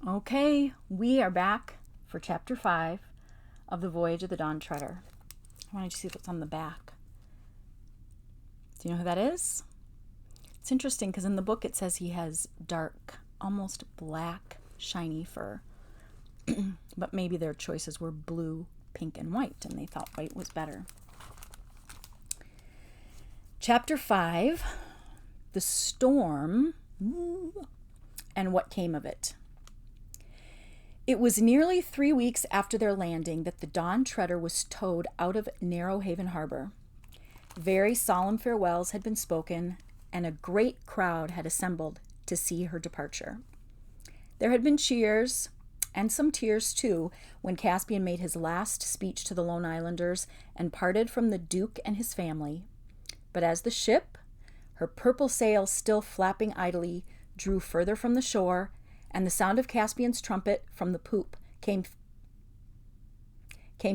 Okay, we are back for chapter 5 of the Voyage of the Dawn Treader. I wanted to see what's on the back. Do you know who that is? It's interesting because in the book it says he has dark, almost black, shiny fur. But maybe their choices were blue, pink, and white, and they thought white was better. Chapter 5, The Storm and What Came of It. It was nearly 3 weeks after their landing that the Dawn Treader was towed out of Narrow Haven Harbor. Very solemn farewells had been spoken, and a great crowd had assembled to see her departure. There had been cheers, and some tears too, when Caspian made his last speech to the Lone Islanders and parted from the Duke and his family. But as the ship, her purple sails still flapping idly, drew further from the shore, and the sound of Caspian's trumpet from the poop came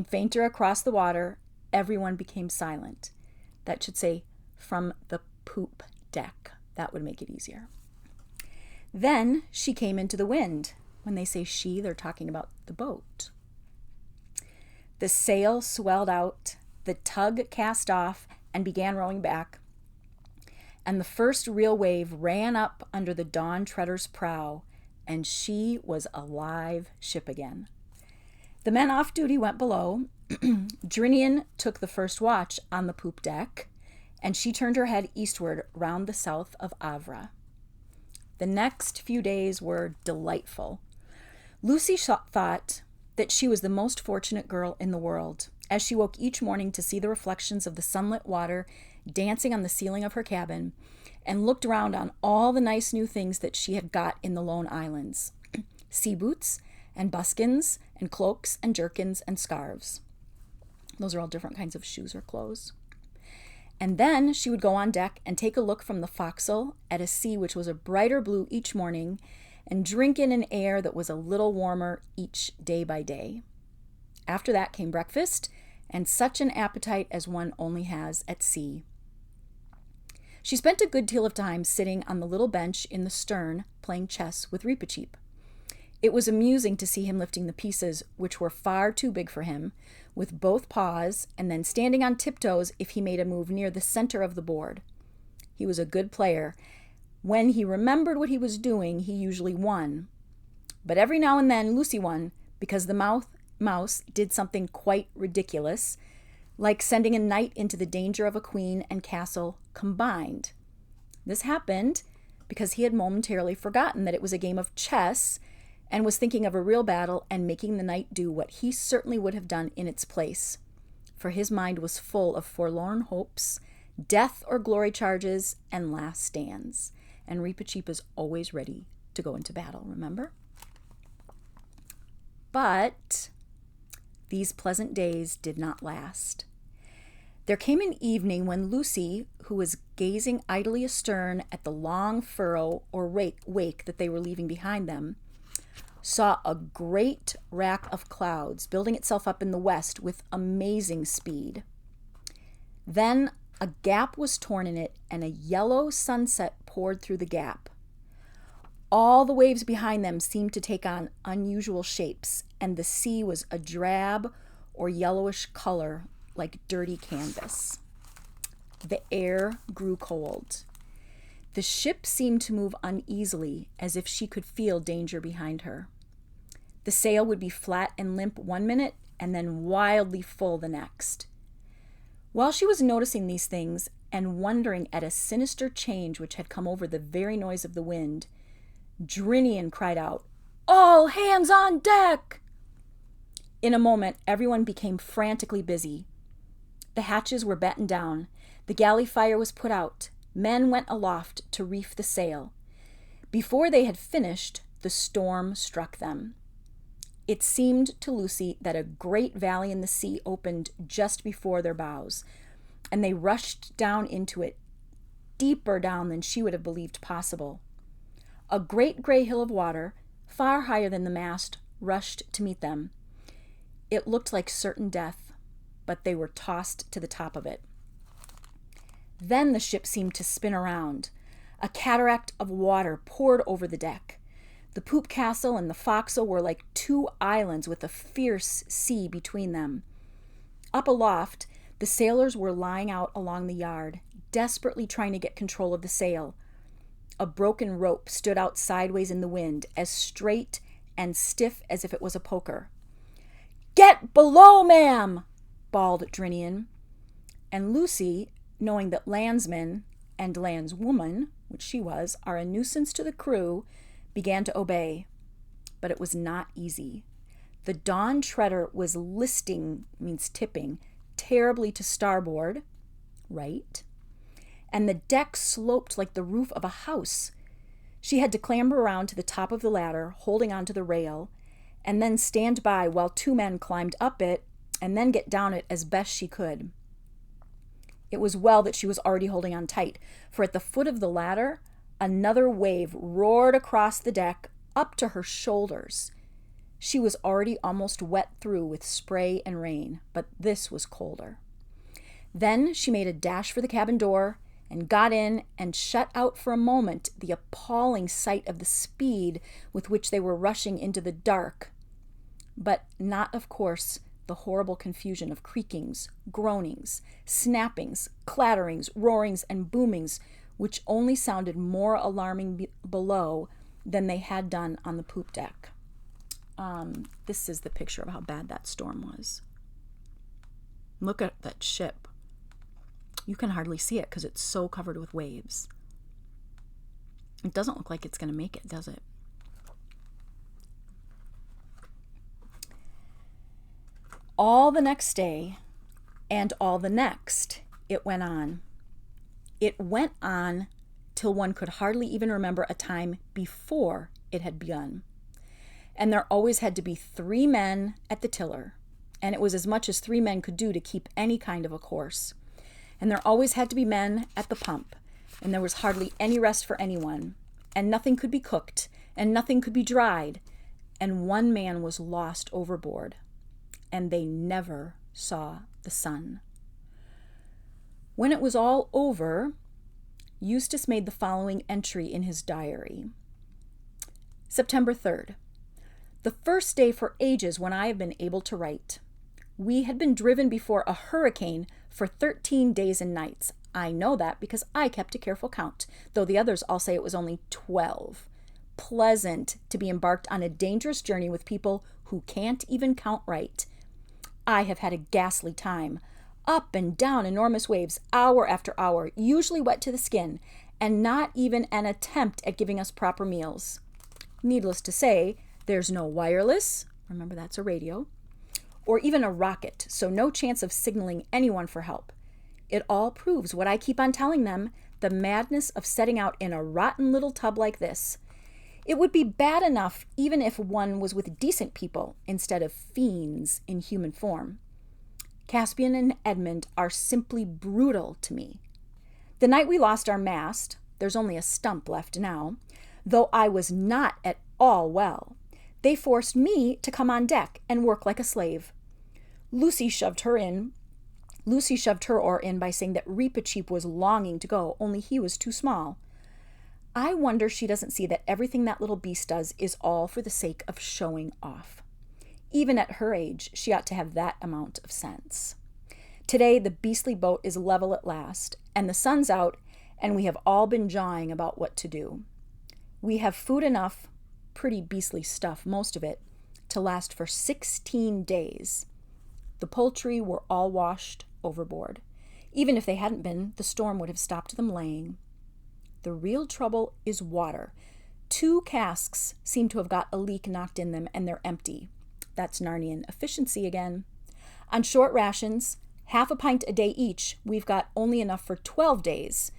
fainter across the water, everyone became silent. That should say, from the poop deck. That would make it easier. Then she came into the wind. When they say she, they're talking about the boat. The sail swelled out, the tug cast off and began rowing back, and the first real wave ran up under the Dawn Treader's prow, and she was a live ship again. The men off duty went below. Drinian took the first watch on the poop deck, and she turned her head eastward round the south of Havre. The next few days were delightful. Lucy thought that she was the most fortunate girl in the world, as she woke each morning to see the reflections of the sunlit water dancing on the ceiling of her cabin, and looked around on all the nice new things that she had got in the Lone Islands. Sea boots and buskins and cloaks and jerkins and scarves. Those are all different kinds of shoes or clothes. And then she would go on deck and take a look from the forecastle at a sea which was a brighter blue each morning, and drink in an air that was a little warmer each day by day. After that came breakfast, and such an appetite as one only has at sea. She spent a good deal of time sitting on the little bench in the stern playing chess with Reepicheep. It was amusing to see him lifting the pieces, which were far too big for him, with both paws, and then standing on tiptoes if he made a move near the center of the board. He was a good player. When he remembered what he was doing, he usually won. But every now and then Lucy won, because the mouse did something quite ridiculous, like sending a knight into the danger of a queen and castle combined. This happened because he had momentarily forgotten that it was a game of chess and was thinking of a real battle and making the knight do what he certainly would have done in its place. For his mind was full of forlorn hopes, death or glory charges, and last stands. And Reepicheep is always ready to go into battle, remember? But these pleasant days did not last. There came an evening when Lucy, who was gazing idly astern at the long furrow or wake that they were leaving behind them, saw a great rack of clouds building itself up in the west with amazing speed. Then a gap was torn in it, and a yellow sunset poured through the gap. All the waves behind them seemed to take on unusual shapes, and the sea was a drab or yellowish color like dirty canvas. The air grew cold. The ship seemed to move uneasily, as if she could feel danger behind her. The sail would be flat and limp one minute, and then wildly full the next. While she was noticing these things and wondering at a sinister change which had come over the very noise of the wind, Drinian cried out, "All hands on deck!" In a moment, everyone became frantically busy. The hatches were battened down. The galley fire was put out. Men went aloft to reef the sail. Before they had finished, the storm struck them. It seemed to Lucy that a great valley in the sea opened just before their bows, and they rushed down into it, deeper down than she would have believed possible. A great gray hill of water, far higher than the mast, rushed to meet them. It looked like certain death, but they were tossed to the top of it. Then the ship seemed to spin around. A cataract of water poured over the deck. The poop castle and the forecastle were like two islands with a fierce sea between them. Up aloft, the sailors were lying out along the yard, desperately trying to get control of the sail. A broken rope stood out sideways in the wind, as straight and stiff as if it was a poker. "Get below, ma'am!" bawled Drinian. And Lucy, knowing that landsmen and landswoman, which she was, are a nuisance to the crew, began to obey. But it was not easy. The Dawn Treader was listing, means tipping, terribly to starboard, right? And the deck sloped like the roof of a house. She had to clamber around to the top of the ladder, holding onto the rail, and then stand by while two men climbed up it and then get down it as best she could. It was well that she was already holding on tight, for at the foot of the ladder, another wave roared across the deck up to her shoulders. She was already almost wet through with spray and rain, but this was colder. Then she made a dash for the cabin door and got in and shut out for a moment the appalling sight of the speed with which they were rushing into the dark. But not, of course, the horrible confusion of creakings, groanings, snappings, clatterings, roarings, and boomings, which only sounded more alarming below than they had done on the poop deck. This is the picture of how bad that storm was. Look at that ship. You can hardly see it because it's so covered with waves. It doesn't look like it's going to make it, does it? All the next day and all the next, it went on. It went on till one could hardly even remember a time before it had begun. And there always had to be 3 men at the tiller, and it was as much as 3 men could do to keep any kind of a course. And there always had to be men at the pump, and there was hardly any rest for anyone, and nothing could be cooked, and nothing could be dried, and 1 man was lost overboard, and they never saw the sun. When it was all over, Eustace made the following entry in his diary. September 3rd. The first day for ages when I have been able to write. We had been driven before a hurricane for 13 days and nights. I know that because I kept a careful count, though the others all say it was only 12. Pleasant to be embarked on a dangerous journey with people who can't even count right. I have had a ghastly time. Up and down enormous waves, hour after hour, usually wet to the skin, and not even an attempt at giving us proper meals. Needless to say, there's no wireless, remember that's a radio, or even a rocket, so no chance of signaling anyone for help. It all proves what I keep on telling them, the madness of setting out in a rotten little tub like this. It would be bad enough even if one was with decent people instead of fiends in human form. Caspian and Edmund are simply brutal to me. The night we lost our mast, there's only a stump left now, though I was not at all well, they forced me to come on deck and work like a slave. Lucy shoved her oar in by saying that Reepicheep was longing to go, only he was too small. I wonder she doesn't see that everything that little beast does is all for the sake of showing off. Even at her age, she ought to have that amount of sense. Today, the beastly boat is level at last, and the sun's out, and we have all been jawing about what to do. We have food enough, pretty beastly stuff, most of it, to last for 16 days. The poultry were all washed overboard. Even if they hadn't been, the storm would have stopped them laying. The real trouble is water. 2 casks seem to have got a leak knocked in them, and they're empty. That's Narnian efficiency again. On short rations, half a pint a day each, we've got only enough for 12 days.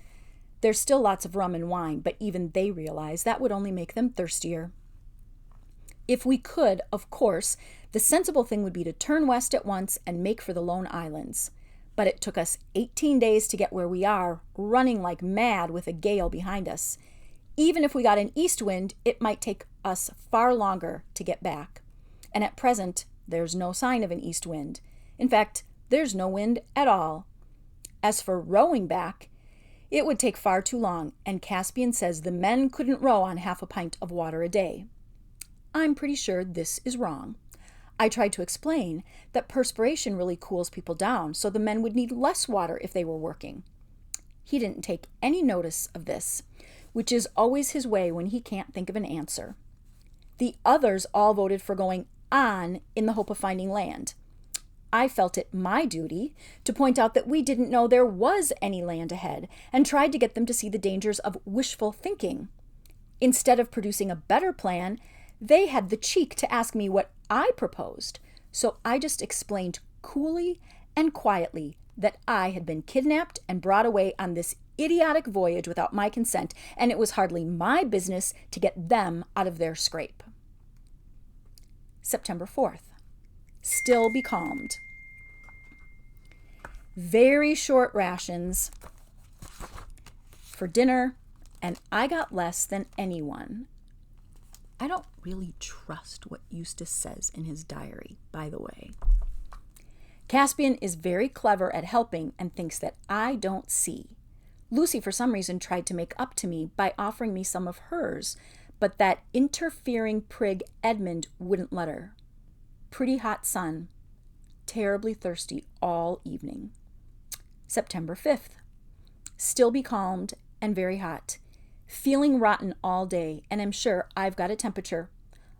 There's still lots of rum and wine, but even they realize that would only make them thirstier. If we could, of course, the sensible thing would be to turn west at once and make for the Lone Islands. But it took us 18 days to get where we are, running like mad with a gale behind us. Even if we got an east wind, it might take us far longer to get back. And at present, there's no sign of an east wind. In fact, there's no wind at all. As for rowing back, it would take far too long, and Caspian says the men couldn't row on half a pint of water a day. I'm pretty sure this is wrong. I tried to explain that perspiration really cools people down, so the men would need less water if they were working. He didn't take any notice of this, which is always his way when he can't think of an answer. The others all voted for going on in the hope of finding land. I felt it my duty to point out that we didn't know there was any land ahead and tried to get them to see the dangers of wishful thinking. Instead of producing a better plan, they had the cheek to ask me what I proposed, so I just explained coolly and quietly that I had been kidnapped and brought away on this idiotic voyage without my consent, and it was hardly my business to get them out of their scrape. September 4th. Still becalmed. Very short rations for dinner, and I got less than anyone. I don't really trust what Eustace says in his diary, by the way. Caspian is very clever at helping and thinks that I don't see. Lucy, for some reason, tried to make up to me by offering me some of hers, but that interfering prig Edmund wouldn't let her. Pretty hot sun. Terribly thirsty all evening. September 5th. Still becalmed and very hot. Feeling rotten all day, and am sure I've got a temperature.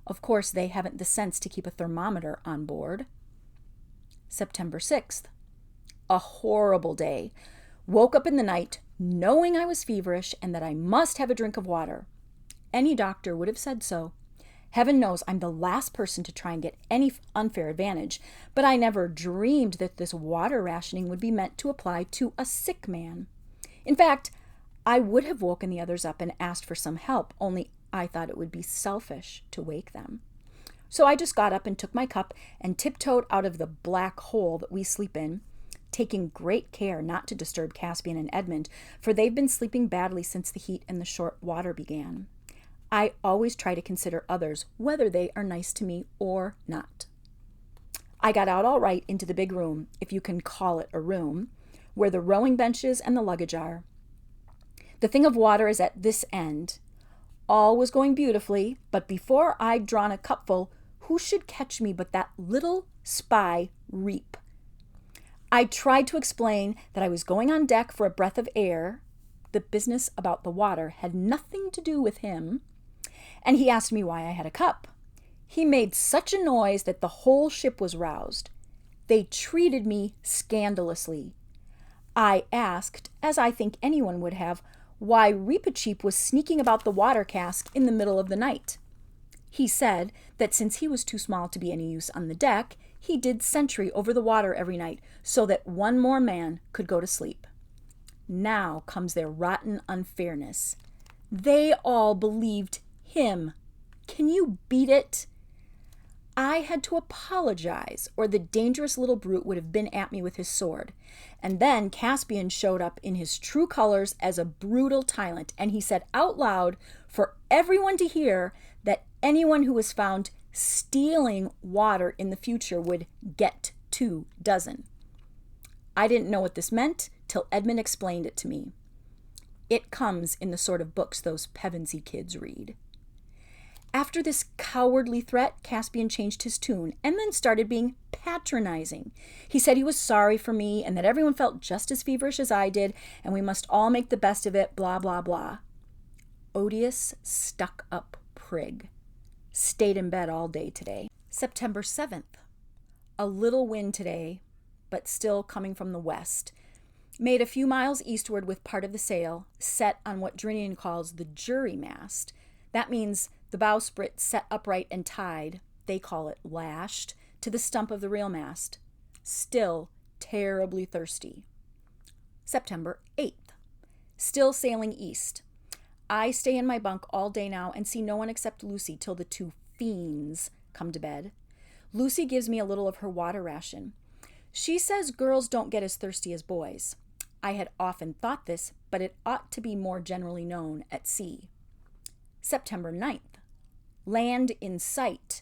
Of course, they haven't the sense to keep a thermometer on board. September 6th. A horrible day. Woke up in the night knowing I was feverish and that I must have a drink of water. Any doctor would have said so. Heaven knows I'm the last person to try and get any unfair advantage, but I never dreamed that this water rationing would be meant to apply to a sick man. In fact, I would have woken the others up and asked for some help, only I thought it would be selfish to wake them. So I just got up and took my cup and tiptoed out of the black hole that we sleep in, taking great care not to disturb Caspian and Edmund, for they've been sleeping badly since the heat and the short water began. I always try to consider others, whether they are nice to me or not. I got out all right into the big room, if you can call it a room, where the rowing benches and the luggage are. The thing of water is at this end. All was going beautifully, but before I'd drawn a cupful, who should catch me but that little spy Reap? I tried to explain that I was going on deck for a breath of air. The business about the water had nothing to do with him, and he asked me why I had a cup. He made such a noise that the whole ship was roused. They treated me scandalously. I asked, as I think anyone would have, why Reepicheep was sneaking about the water cask in the middle of the night. He said that since he was too small to be any use on the deck, he did sentry over the water every night so that one more man could go to sleep. Now comes their rotten unfairness. They all believed him. Can you beat it? I had to apologize, or the dangerous little brute would have been at me with his sword. And then Caspian showed up in his true colors as a brutal tyrant, and he said out loud for everyone to hear that anyone who was found stealing water in the future would get 2 dozen. I didn't know what this meant till Edmund explained it to me. It comes in the sort of books those Pevensey kids read. After this cowardly threat, Caspian changed his tune and then started being patronizing. He said he was sorry for me and that everyone felt just as feverish as I did and we must all make the best of it, blah, blah, blah. Odious, stuck-up prig. Stayed in bed all day today. September 7th. A little wind today, but still coming from the west. Made a few miles eastward with part of the sail set on what Drinian calls the jury mast. That means the bowsprit set upright and tied, they call it lashed, to the stump of the real mast. Still terribly thirsty. September 8th. Still sailing east. I stay in my bunk all day now and see no one except Lucy till the 2 fiends come to bed. Lucy gives me a little of her water ration. She says girls don't get as thirsty as boys. I had often thought this, but it ought to be more generally known at sea. September 9th. Land in sight.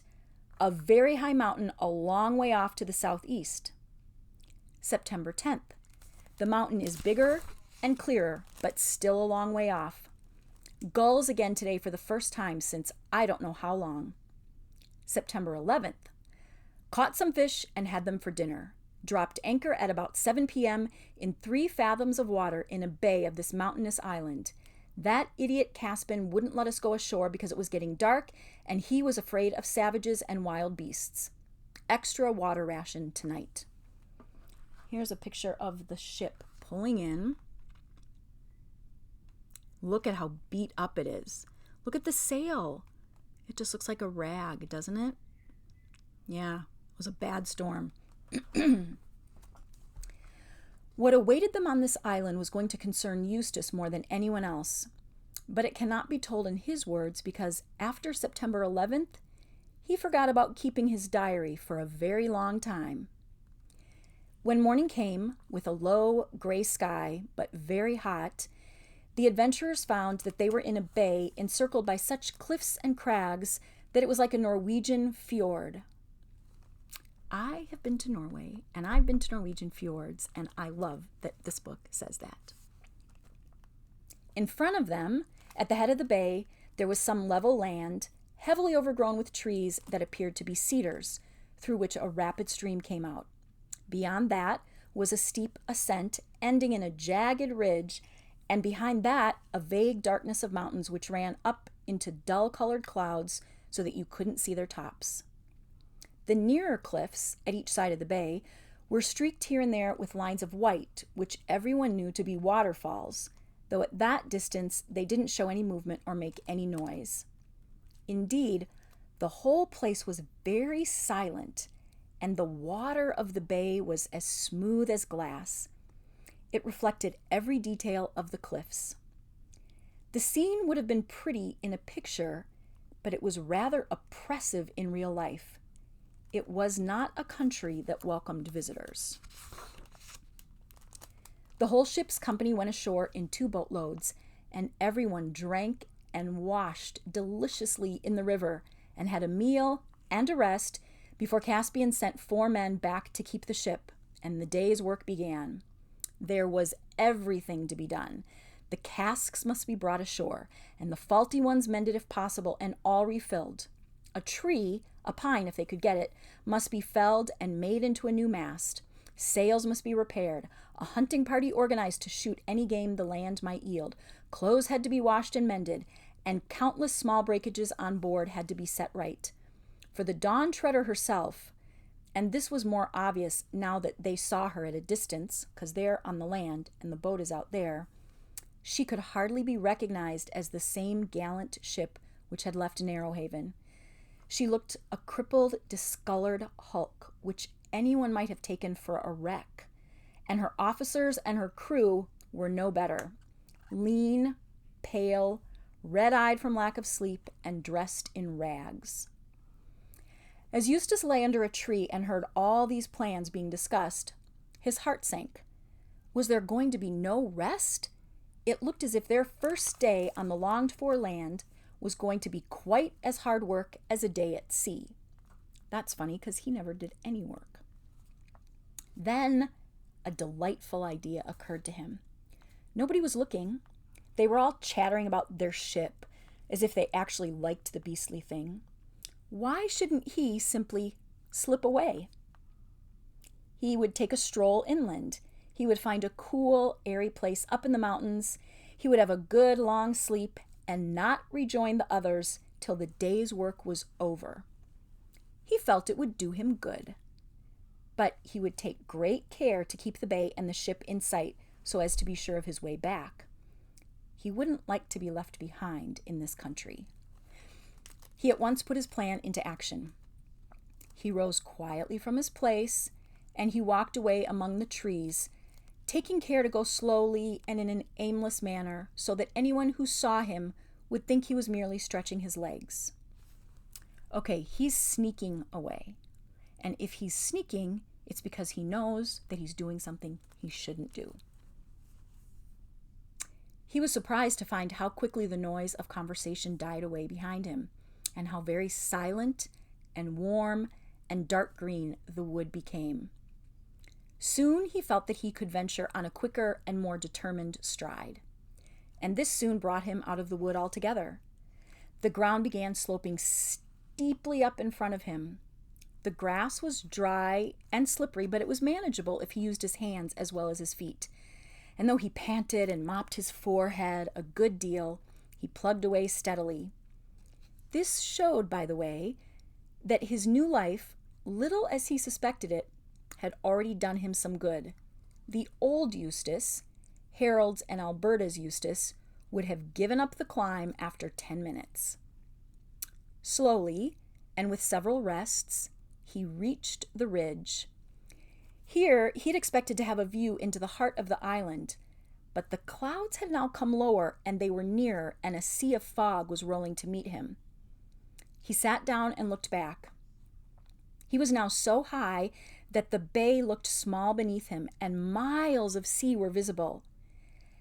A very high mountain a long way off to the southeast. September 10th. The mountain is bigger and clearer, but still a long way off. Gulls again today for the first time since I don't know how long. September 11th. Caught some fish and had them for dinner. Dropped anchor at about 7 p.m. in 3 fathoms of water in a bay of this mountainous island. That idiot Caspin wouldn't let us go ashore because it was getting dark and he was afraid of savages and wild beasts. Extra water ration tonight. Here's a picture of the ship pulling in. Look at how beat up it is. Look at the sail. It just looks like a rag, doesn't it? Yeah, it was a bad storm. What awaited them on this island was going to concern Eustace more than anyone else. But it cannot be told in his words because after September 11th, he forgot about keeping his diary for a very long time. When morning came, with a low gray sky, but very hot, the adventurers found that they were in a bay encircled by such cliffs and crags that it was like a Norwegian fjord. I have been to Norway, and I've been to Norwegian fjords, and I love that this book says that. In front of them, at the head of the bay, there was some level land, heavily overgrown with trees that appeared to be cedars, through which a rapid stream came out. Beyond that was a steep ascent ending in a jagged ridge, and behind that a vague darkness of mountains which ran up into dull-colored clouds so that you couldn't see their tops. The nearer cliffs, at each side of the bay, were streaked here and there with lines of white, which everyone knew to be waterfalls, though at that distance they didn't show any movement or make any noise. Indeed, the whole place was very silent, and the water of the bay was as smooth as glass. It reflected every detail of the cliffs. The scene would have been pretty in a picture, but it was rather oppressive in real life. It was not a country that welcomed visitors. The whole ship's company went ashore in 2 boatloads, and everyone drank and washed deliciously in the river and had a meal and a rest before Caspian sent 4 men back to keep the ship, and the day's work began. There was everything to be done. The casks must be brought ashore, and the faulty ones mended if possible, and all refilled. A tree, a pine if they could get it, must be felled and made into a new mast. Sails must be repaired, a hunting party organized to shoot any game the land might yield. Clothes had to be washed and mended, and countless small breakages on board had to be set right. For the Dawn Treader herself, and this was more obvious now that they saw her at a distance, because they're on the land and the boat is out there, she could hardly be recognized as the same gallant ship which had left Narrowhaven. She looked a crippled, discolored hulk, which anyone might have taken for a wreck, and her officers and her crew were no better. Lean, pale, red-eyed from lack of sleep, and dressed in rags. As Eustace lay under a tree and heard all these plans being discussed, his heart sank. Was there going to be no rest? It looked as if their first day on the longed-for land was going to be quite as hard work as a day at sea. That's funny because he never did any work. Then a delightful idea occurred to him. Nobody was looking. They were all chattering about their ship, as if they actually liked the beastly thing. Why shouldn't he simply slip away? He would take a stroll inland. He would find a cool, airy place up in the mountains. He would have a good long sleep and not rejoin the others till the day's work was over. He felt it would do him good. But he would take great care to keep the bay and the ship in sight so as to be sure of his way back. He wouldn't like to be left behind in this country. He at once put his plan into action. He rose quietly from his place, and he walked away among the trees, taking care to go slowly and in an aimless manner so that anyone who saw him would think he was merely stretching his legs. Okay, he's sneaking away. And if he's sneaking, it's because he knows that he's doing something he shouldn't do. He was surprised to find how quickly the noise of conversation died away behind him, and how very silent and warm and dark green the wood became. Soon he felt that he could venture on a quicker and more determined stride. And this soon brought him out of the wood altogether. The ground began sloping deeply up in front of him. The grass was dry and slippery, but it was manageable if he used his hands as well as his feet. And though he panted and mopped his forehead a good deal, he plugged away steadily. This showed, by the way, that his new life, little as he suspected it, had already done him some good. The old Eustace, Harold's and Alberta's Eustace, would have given up the climb after 10 minutes. Slowly, and with several rests, he reached the ridge. Here, he had expected to have a view into the heart of the island, but the clouds had now come lower and they were nearer, and a sea of fog was rolling to meet him. He sat down and looked back. He was now so high that the bay looked small beneath him, and miles of sea were visible.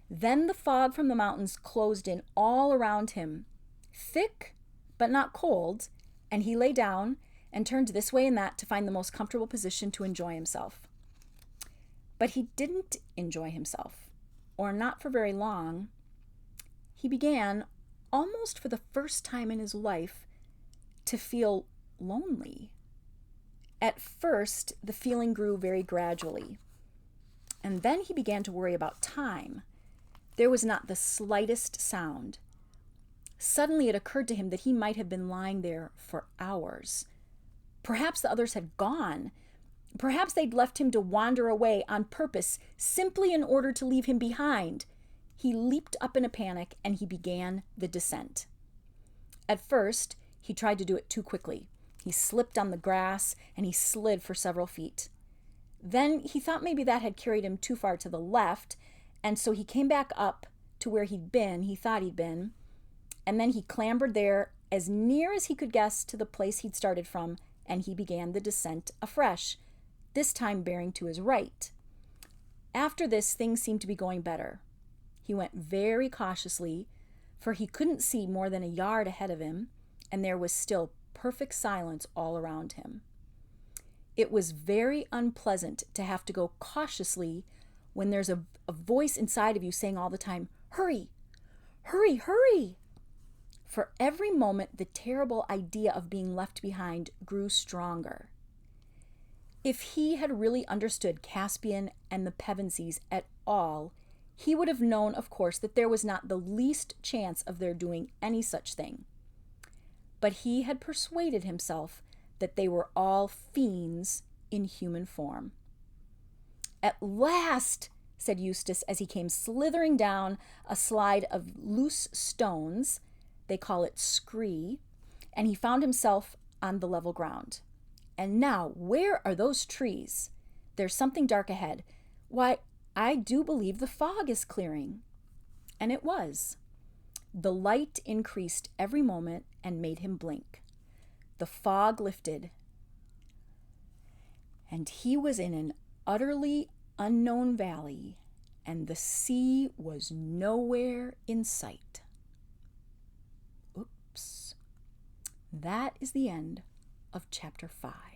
Then the fog from the mountains closed in all around him, thick but not cold, and he lay down and turned this way and that to find the most comfortable position to enjoy himself. But he didn't enjoy himself, or not for very long. He began, almost for the first time in his life, to feel lonely. At first, the feeling grew very gradually, and then he began to worry about time. There was not the slightest sound. Suddenly it occurred to him that he might have been lying there for hours. Perhaps the others had gone. Perhaps they'd left him to wander away on purpose, simply in order to leave him behind. He leaped up in a panic and he began the descent. At first, he tried to do it too quickly. He slipped on the grass and he slid for several feet. Then he thought maybe that had carried him too far to the left, and so he came back up to where he thought he'd been, and then he clambered there as near as he could guess to the place he'd started from, and he began the descent afresh, this time bearing to his right. After this, things seemed to be going better. He went very cautiously, for he couldn't see more than a yard ahead of him, and there was still perfect silence all around him. It was very unpleasant to have to go cautiously when there's a voice inside of you saying all the time, "Hurry, hurry, hurry!" For every moment, the terrible idea of being left behind grew stronger. If he had really understood Caspian and the Pevensies at all, he would have known, of course, that there was not the least chance of their doing any such thing. But he had persuaded himself that they were all fiends in human form. "At last," said Eustace as he came slithering down a slide of loose stones, they call it scree, and he found himself on the level ground. "And now, where are those trees? There's something dark ahead. Why, I do believe the fog is clearing." And it was. The light increased every moment and made him blink. The fog lifted, and he was in an utterly unknown valley, and the sea was nowhere in sight. Oops. That is the end of chapter 5.